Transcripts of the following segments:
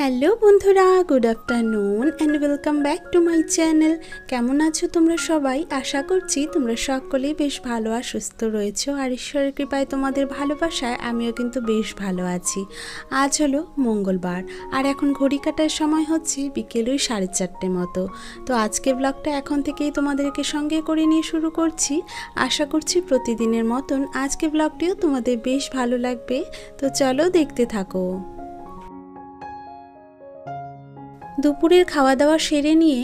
Hello বন্ধুরা, good afternoon and welcome back to my channel. কেমন আছো তোমরা সবাই? আশা করছি তোমরা সকলেই বেশ ভালো আর সুস্থ রয়েছো, আর ঈশ্বরের কৃপায় তোমাদের ভালোবাসায় আমিও কিন্তু বেশ ভালো আছি। আজ হলো মঙ্গলবার, আর এখন ঘড়ি কাটার সময় হচ্ছে বিকেল ওই 4:30 মতো। তো আজকে ব্লগটা এখন থেকেই তোমাদেরকে সঙ্গে করে নিয়ে শুরু করছি। আশা করছি প্রতিদিনের মতন আজকে ব্লগটিও তোমাদের বেশ ভালো লাগবে। তো চলো দেখতে থাকো। দুপুরের খাওয়া দাওয়া সেরে নিয়ে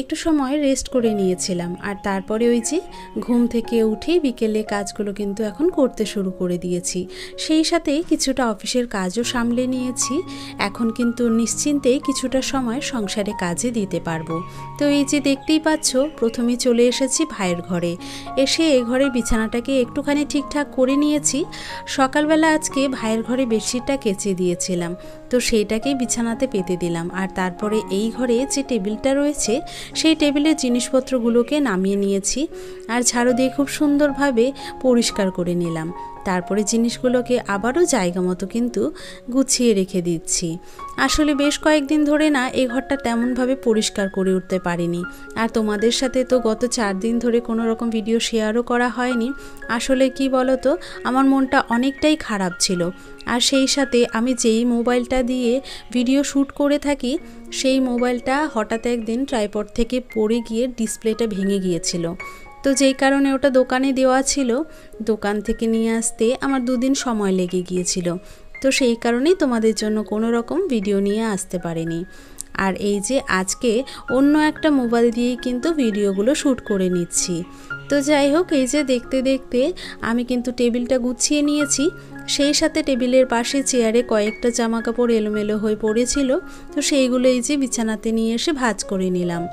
একটু সময় রেস্ট করে নিয়েছিলাম, আর তারপরে ওই যে ঘুম থেকে উঠে বিকেলে কাজগুলো কিন্তু এখন করতে শুরু করে দিয়েছি। সেই সাথে কিছুটা অফিসের কাজও সামলে নিয়েছি। এখন কিন্তু নিশ্চিন্তে কিছুটা সময় সংসারে কাজে দিতে পারবো। তো এই যে দেখতেই পাচ্ছ, প্রথমে চলে এসেছি ভাইয়ের ঘরে। এসে এ ঘরের বিছানাটাকে একটুখানি ঠিকঠাক করে নিয়েছি। সকালবেলা আজকে ভাইয়ের ঘরে বেডশিটটা কেচে দিয়েছিলাম, তো সেইটাকেই বিছানাতে পেতে দিলাম। আর তারপরে এই ঘরে যে টেবিলটা রয়েছে সেই টেবিলের জিনিসপত্রগুলোকে নামিয়ে নিয়েছি, আর ঝাড়ু দিয়ে খুব সুন্দরভাবে পরিষ্কার করে নিলাম। তারপরে জিনিসগুলোকে আবারও জায়গা মতো কিন্তু গুছিয়ে রেখে দিচ্ছি। আসলে বেশ কয়েকদিন ধরে না এই ঘরটা তেমনভাবে পরিষ্কার করে উঠতে পারিনি, আর তোমাদের সাথে তো গত 4 দিন ধরে কোনো রকম ভিডিও শেয়ারও করা হয়নি। আসলে কি বলো তো, আমার মনটা অনেকটাই খারাপ ছিল। আর সেই সাথে আমি যেই মোবাইলটা দিয়ে ভিডিও শ্যুট করে থাকি সেই মোবাইলটা হঠাৎ একদিন ট্রাইপড থেকে পড়ে গিয়ে ডিসপ্লেটা ভেঙে গিয়েছিল। তো যেই কারণে ওটা দোকানে দেওয়া ছিল, দোকান থেকে নিয়ে আসতে আমার 2 দিন সময় লেগে গিয়েছিল। তো সেই কারণেই তোমাদের জন্য কোনো রকম ভিডিও নিয়ে আসতে পারিনি। আর এই যে আজকে অন্য একটা মোবাইল দিয়েই কিন্তু ভিডিওগুলো শ্যুট করে নিচ্ছি। তো যাই হোক, এই যে দেখতে দেখতে আমি কিন্তু টেবিলটা গুছিয়ে নিয়েছি। সেই সাথে টেবিলের পাশে চেয়ারে কয়েকটা জামা কাপড় এলোমেলো হয়ে পড়েছিল, তো সেইগুলো এই যে বিছানাতে নিয়ে এসে ভাঁজ করে নিলাম।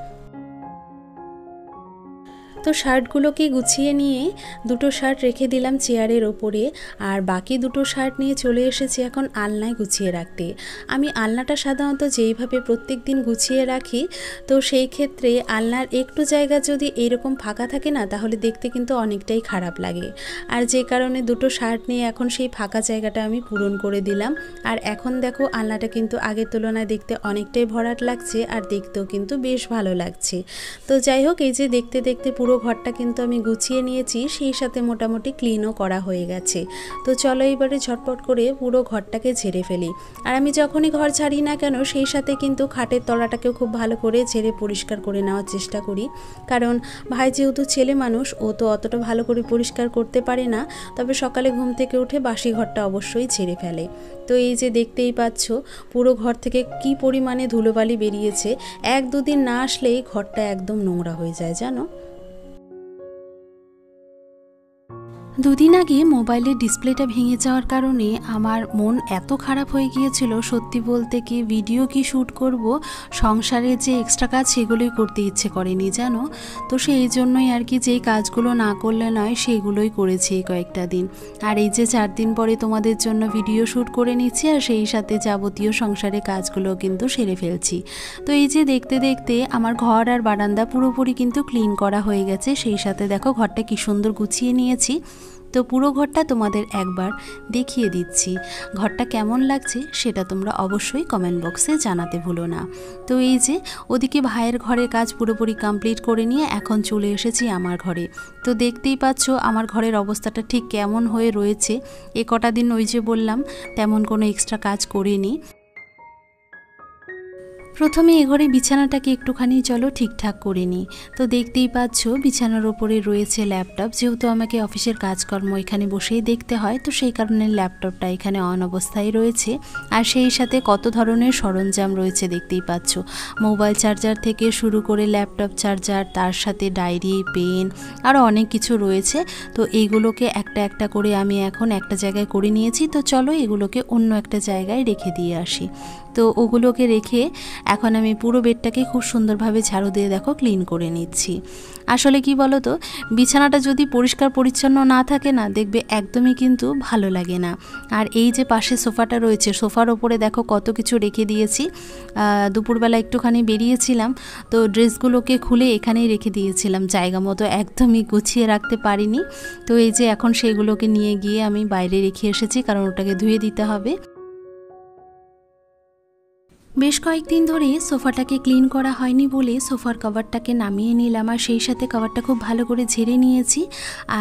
তো শার্টগুলোকে গুছিয়ে নিয়ে 2টো শার্ট রেখে দিলাম চেয়ারের ওপরে, আর বাকি 2টো শার্ট নিয়ে চলে এসেছি এখন আলনায় গুছিয়ে রাখতে। আমি আলনাটা সাধারণত যেইভাবে প্রত্যেক দিন গুছিয়ে রাখি, তো সেই ক্ষেত্রে আলনার একটু জায়গা যদি এইরকম ফাঁকা থাকে না, তাহলে দেখতে কিন্তু অনেকটাই খারাপ লাগে। আর যে কারণে 2টো শার্ট নিয়ে এখন সেই ফাঁকা জায়গাটা আমি পূরণ করে দিলাম। আর এখন দেখো আলনাটা কিন্তু আগের তুলনায় দেখতে অনেকটাই ভরাট লাগছে, আর দেখতেও কিন্তু বেশ ভালো লাগছে। তো যাই হোক, এই যে দেখতে দেখতে পুরো ঘরটা কিন্তু আমি গুছিয়ে নিয়েছি, সেই সাথে মোটামুটি ক্লিনও করা হয়ে গেছে। তো চলো এবারে ঝটপট করে পুরো ঘরটাকে ঝেড়ে ফেলি। আর আমি যখনই ঘর ঝাড়ি না কেন, সেই সাথে কিন্তু খাটের তলাটাকেও খুব ভালো করে ঝেড়ে পরিষ্কার করে নেওয়ার চেষ্টা করি। কারণ ভাই যেহেতু ছেলে মানুষ, ও তো অতটা ভালো করে পরিষ্কার করতে পারে না, তবে সকালে ঘুম থেকে উঠে বাসি ঘরটা অবশ্যই ঝেড়ে ফেলে। তো এই যে দেখতেই পাচ্ছ, পুরো ঘর থেকে কি পরিমাণে ধুলোবালি বেরিয়েছে। 1-2 দিন না আসলেই ঘরটা একদম নোংরা হয়ে যায় জানো। 2 দিন আগে মোবাইলের ডিসপ্লেটা ভেঙে যাওয়ার কারণে আমার মন এত খারাপ হয়ে গিয়েছিল, সত্যি বলতে কি ভিডিও কি শ্যুট করব, সংসারে যে এক্সট্রা কাজ সেগুলোই করতে ইচ্ছে করেনি জানো। তো সেই জন্যই আর কি, যেই কাজগুলো না করলে নয় সেগুলোই করেছি এই কয়েকটা দিন। আর এই যে 4 দিন পরে তোমাদের জন্য ভিডিও শ্যুট করে নিচ্ছি, আর সেই সাথে যাবতীয় সংসারে কাজগুলো কিন্তু সেরে ফেলছি। তো এই যে দেখতে দেখতে আমার ঘর আর বারান্দা পুরোপুরি কিন্তু ক্লিন করা হয়ে গেছে। সেই সাথে দেখো ঘরটা কি সুন্দর গুছিয়ে নিয়েছি। তো পুরো ঘরটা তোমাদের একবার দেখিয়ে দিচ্ছি। ঘরটা কেমন লাগছে সেটা তোমরা অবশ্যই কমেন্ট বক্সে জানাতে ভুলো না। তো এই যে ওদিকে ভাইয়ের ঘরের কাজ পুরোপুরি কমপ্লিট করে নিয়ে এখন চলে এসেছি আমার ঘরে। তো দেখতেই পাচ্ছ আমার ঘরের অবস্থাটা ঠিক কেমন হয়ে রয়েছে। এ কটা দিন ওই যে বললাম তেমন কোনো এক্সট্রা কাজ করিনি। প্রথমে এ ঘরে বিছানাটাকে একটুখানি চলো ঠিকঠাক করে নিই। তো দেখতেই পাচ্ছ বিছানার ওপরে রয়েছে ল্যাপটপ, যেহেতু আমাকে অফিসের কাজকর্ম এখানে বসেই দেখতে হয়, তো সেই কারণে ল্যাপটপটা এখানে অন অবস্থায় রয়েছে। আর সেই সাথে কত ধরনের সরঞ্জাম রয়েছে দেখতেই পাচ্ছ, মোবাইল চার্জার থেকে শুরু করে ল্যাপটপ চার্জার, তার সাথে ডায়েরি, পেন, আরও অনেক কিছু রয়েছে। তো এইগুলোকে একটা একটা করে আমি এখন একটা জায়গায় করে নিয়েছি। তো চলো এগুলোকে অন্য একটা জায়গায় রেখে দিয়ে আসি। তো ওগুলোকে রেখে এখন আমি পুরো বেডটাকে খুব সুন্দরভাবে ঝাড়ু দিয়ে দেখো ক্লিন করে নিচ্ছি। আসলে কি বলো তো, বিছানাটা যদি পরিষ্কার পরিচ্ছন্ন না থাকে না, দেখবে একদমই কিন্তু ভালো লাগে না। আর এই যে পাশে সোফাটা রয়েছে, সোফার ওপরে দেখো কত কিছু রেখে দিয়েছি। দুপুরবেলা একটুখানি বেরিয়েছিলাম, তো ড্রেসগুলোকে খুলে এখানেই রেখে দিয়েছিলাম, জায়গা মতো একদমই গুছিয়ে রাখতে পারিনি। তো এই যে এখন সেইগুলোকে নিয়ে গিয়ে আমি বাইরে রেখে এসেছি, কারণ ওটাকে ধুয়ে দিতে হবে। বেশ কয়েকদিন ধরে সোফাটাকে ক্লিন করা হয়নি বলে সোফার কভারটাকে নামিয়ে নিলাম, আর সেই সাথে কভারটা খুব ভালো করে ঝেড়ে নিয়েছি।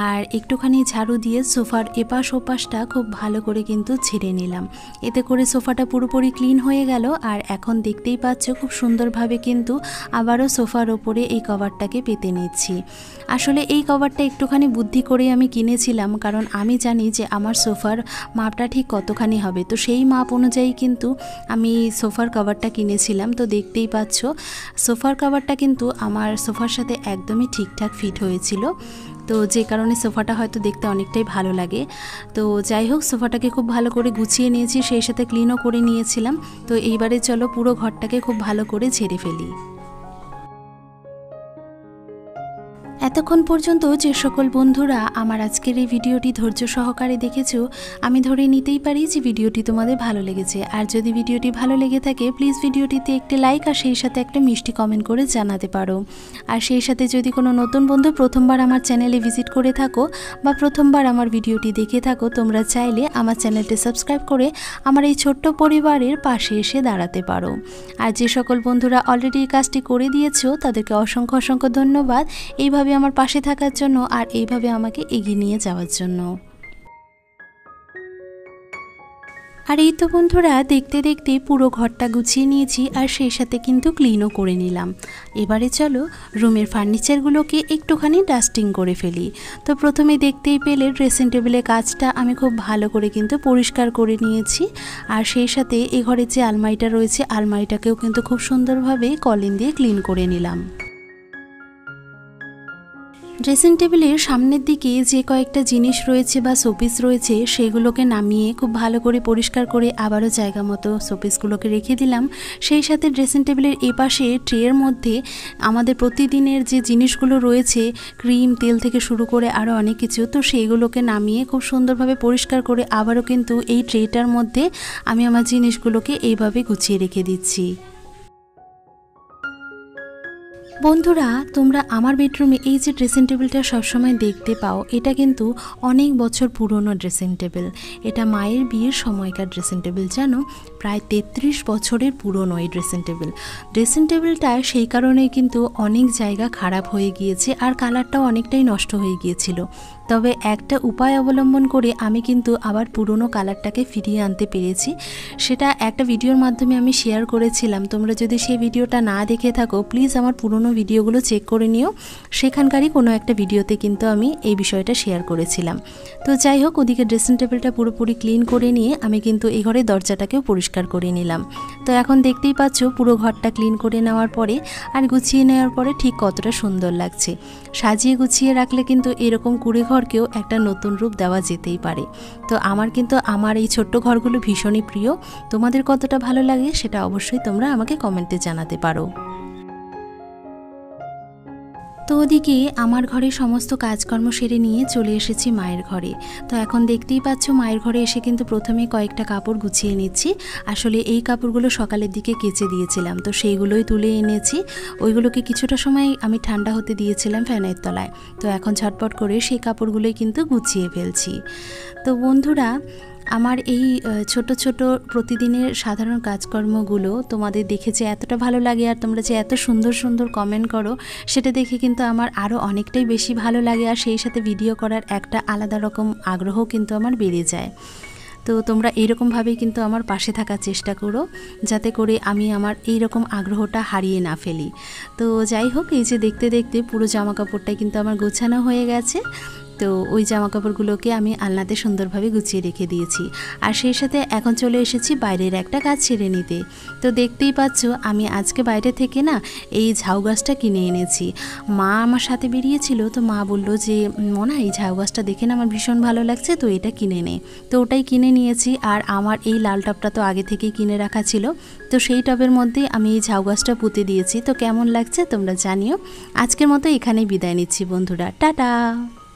আর একটুখানি ঝাড়ু দিয়ে সোফার এপাশ ওপাশটা খুব ভালো করে কিন্তু ঝেড়ে নিলাম। এতে করে সোফাটা পুরোপুরি ক্লিন হয়ে গেল। আর এখন দেখতেই পাচ্ছ খুব সুন্দরভাবে কিন্তু আবারও সোফার ওপরে এই কভারটাকে পেতে নিচ্ছি। আসলে এই কভারটা একটুখানি বুদ্ধি করে আমি কিনেছিলাম, কারণ আমি জানি যে আমার সোফার মাপটা ঠিক কতখানি হবে। তো সেই মাপ অনুযায়ী কিন্তু আমি সোফার কভারটা কিনেছিলাম। তো দেখতেই পাচ্ছ সোফার কভারটা কিন্তু আমার সোফার সাথে একদমই ঠিকঠাক ফিট হয়েছিল। তো যে কারণে সোফাটা হয়তো দেখতে অনেকটাই ভালো লাগে। তো যাই হোক, সোফাটাকে খুব ভালো করে গুছিয়ে নিয়েছি, সেই সাথে ক্লিনও করে নিয়েছিলাম। তো এইবারে চলো পুরো ঘরটাকে খুব ভালো করে ঝেড়ে ফেলি। এতক্ষণ পর্যন্ত যে সকল বন্ধুরা আমার আজকের এই ভিডিওটি ধৈর্য সহকারে দেখেছো, আমি ধরে নিতেই পারি যে ভিডিওটি তোমাদের ভালো লেগেছে। আর যদি ভিডিওটি ভালো লেগে থাকে প্লিজ ভিডিওটিতে একটি লাইক আর সেই সাথে একটা মিষ্টি কমেন্ট করে জানাতে পারো। আর সেই সাথে যদি কোনো নতুন বন্ধু প্রথমবার আমার চ্যানেলে ভিজিট করে থাকো বা প্রথমবার আমার ভিডিওটি দেখে থাকো, তোমরা চাইলে আমার চ্যানেলটি সাবস্ক্রাইব করে আমার এই ছোট্ট পরিবারের পাশে এসে দাঁড়াতে পারো। আর যে সকল বন্ধুরা অলরেডি এই কাজটি করে দিয়েছো তাদেরকে অসংখ্য অসংখ্য ধন্যবাদ এইভাবে আমার পাশে থাকার জন্য আর এইভাবে আমাকে এগিয়ে নিয়ে যাওয়ার জন্য। আর এই তো বন্ধুরা দেখতে দেখতে পুরো ঘরটা গুছিয়ে নিয়েছি, আর সেই সাথে কিন্তু ক্লিনও করে নিলাম। এবারে চলো রুমের ফার্নিচারগুলোকে একটুখানি ডাস্টিং করে ফেলি। তো প্রথমে দেখতেই পেলে ড্রেসিং টেবিলের কাজটা আমি খুব ভালো করে কিন্তু পরিষ্কার করে নিয়েছি। আর সেই সাথে এই ঘরে যে আলমারিটা রয়েছে আলমারিটাকেও কিন্তু খুব সুন্দরভাবে কলিন দিয়ে ক্লিন করে নিলাম। ড্রেসিং টেবিলের সামনের দিকে যে কয়েকটা জিনিস রয়েছে বা শোপিস রয়েছে সেগুলোকে নামিয়ে খুব ভালো করে পরিষ্কার করে আবারও জায়গা মতো শোপিসগুলোকে রেখে দিলাম। সেই সাথে ড্রেসিং টেবিলের এপাশে ট্রের মধ্যে আমাদের প্রতিদিনের যে জিনিসগুলো রয়েছে, ক্রিম, তেল থেকে শুরু করে আরও অনেক কিছু, তো সেইগুলোকে নামিয়ে খুব সুন্দরভাবে পরিষ্কার করে আবারও কিন্তু এই ট্রেটার মধ্যে আমি আমার জিনিসগুলোকে এইভাবে গুছিয়ে রেখে দিচ্ছি। বন্ধুরা, তোমরা আমার বেডরুমে এই যে ড্রেসিং টেবিলটা সবসময় দেখতে পাও, এটা কিন্তু অনেক বছর পুরনো ড্রেসিং টেবিল। এটা মায়ের বিয়ের সময়কার ড্রেসিং টেবিল, জানো, প্রায় 33 বছরের পুরনো এই ড্রেসিং টেবিল। ড্রেসিং টেবিলটা সেই কারণেই কিন্তু অনেক জায়গা খারাপ হয়ে গিয়েছে আর কালারটাও অনেকটাই নষ্ট হয়ে গিয়েছিল। তবে একটা উপায় অবলম্বন করে আমি কিন্তু আবার পুরনো কালারটাকে ফিরিয়ে আনতে পেরেছি। সেটা একটা ভিডিওর মাধ্যমে আমি শেয়ার করেছিলাম। তোমরা যদি সেই ভিডিওটা না দেখে থাকো প্লিজ আমার পুরনো ভিডিওগুলো চেক করে নিও, সেখানকারই কোনো একটা ভিডিওতে কিন্তু আমি এই বিষয়টা শেয়ার করেছিলাম। তো যাই হোক, ওদিকে ড্রেসিং টেবিলটা পুরোপুরি ক্লিন করে নিয়ে আমি কিন্তু এই ঘরের দরজাটাকেও পরিষ্কার করে নিলাম। তো এখন দেখতেই পাচ্ছ পুরো ঘরটা ক্লিন করে নেওয়ার পরে আর গুছিয়ে নেওয়ার পরে ঠিক কতটা সুন্দর লাগছে। সাজিয়ে গুছিয়ে রাখলে কিন্তু এরকম কুড়ে ঘরকেও একটা নতুন রূপ দেওয়া যেতেই পারে। তো আমার কিন্তু আমার এই ছোট্ট ঘরগুলো ভীষণই প্রিয়। তোমাদের কতটা ভালো লাগে সেটা অবশ্যই তোমরা আমাকে কমেন্টে জানাতে পারো। তো ওদিকে আমার ঘরে সমস্ত কাজকর্ম সেরে নিয়ে চলে এসেছি মায়ের ঘরে। তো এখন দেখতেই পাচ্ছ মায়ের ঘরে এসে কিন্তু প্রথমে কয়েকটা কাপড় গুছিয়ে নিচ্ছি। আসলে এই কাপড়গুলো সকালের দিকে কেচে দিয়েছিলাম, তো সেইগুলোই তুলে এনেছি। ওইগুলোকে কিছুটা সময় আমি ঠান্ডা হতে দিয়েছিলাম ফ্যানের তলায়। তো এখন ঝটপট করে সেই কাপড়গুলোই কিন্তু গুছিয়ে ফেলছি। তো বন্ধুরা, আমার এই ছোট ছোট প্রতিদিনের সাধারণ কাজকর্মগুলো তোমাদের দেখে যে এতটা ভালো লাগে আর তোমরা যে এত সুন্দর সুন্দর কমেন্ট করো, সেটা দেখে কিন্তু আমার আরও অনেকটাই বেশি ভালো লাগে। আর সেই সাথে ভিডিও করার একটা আলাদা রকম আগ্রহ কিন্তু আমার বেড়ে যায়। তো তোমরা এইরকমভাবেই কিন্তু আমার পাশে থাকার চেষ্টা করো, যাতে করে আমি আমার এই রকম আগ্রহটা হারিয়ে না ফেলি। তো যাই হোক, এই যে দেখতে দেখতে পুরো জামা কাপড়টাই কিন্তু আমার গোছানো হয়ে গেছে। তো ওই জামা কাপড়গুলোকে আমি আলনাতে সুন্দরভাবে গুছিয়ে রেখে দিয়েছি। আর সেই সাথে এখন চলে এসেছি বাইরের একটা কাজ ছেড়ে নিতে। তো দেখতেই পাচ্ছ আমি আজকে বাইরে থেকে না এই ঝাউ গাছটা কিনে এনেছি। মা আমার সাথে বেরিয়েছিল, তো মা বলল যে মনা, এই ঝাউ গাছটা দেখে না আমার ভীষণ ভালো লাগছে, তো এটা কিনে নে। তো ওটাই কিনে নিয়েছি। আর আমার এই লাল টবটা তো আগে থেকেই কিনে রাখা ছিল, তো সেই টবের মধ্যেই আমি এই ঝাউ গাছটা পুঁতে দিয়েছি। তো কেমন লাগছে তোমরা জানিও। আজকের মতো এখানেই বিদায় নিচ্ছি বন্ধুরা, টাটা।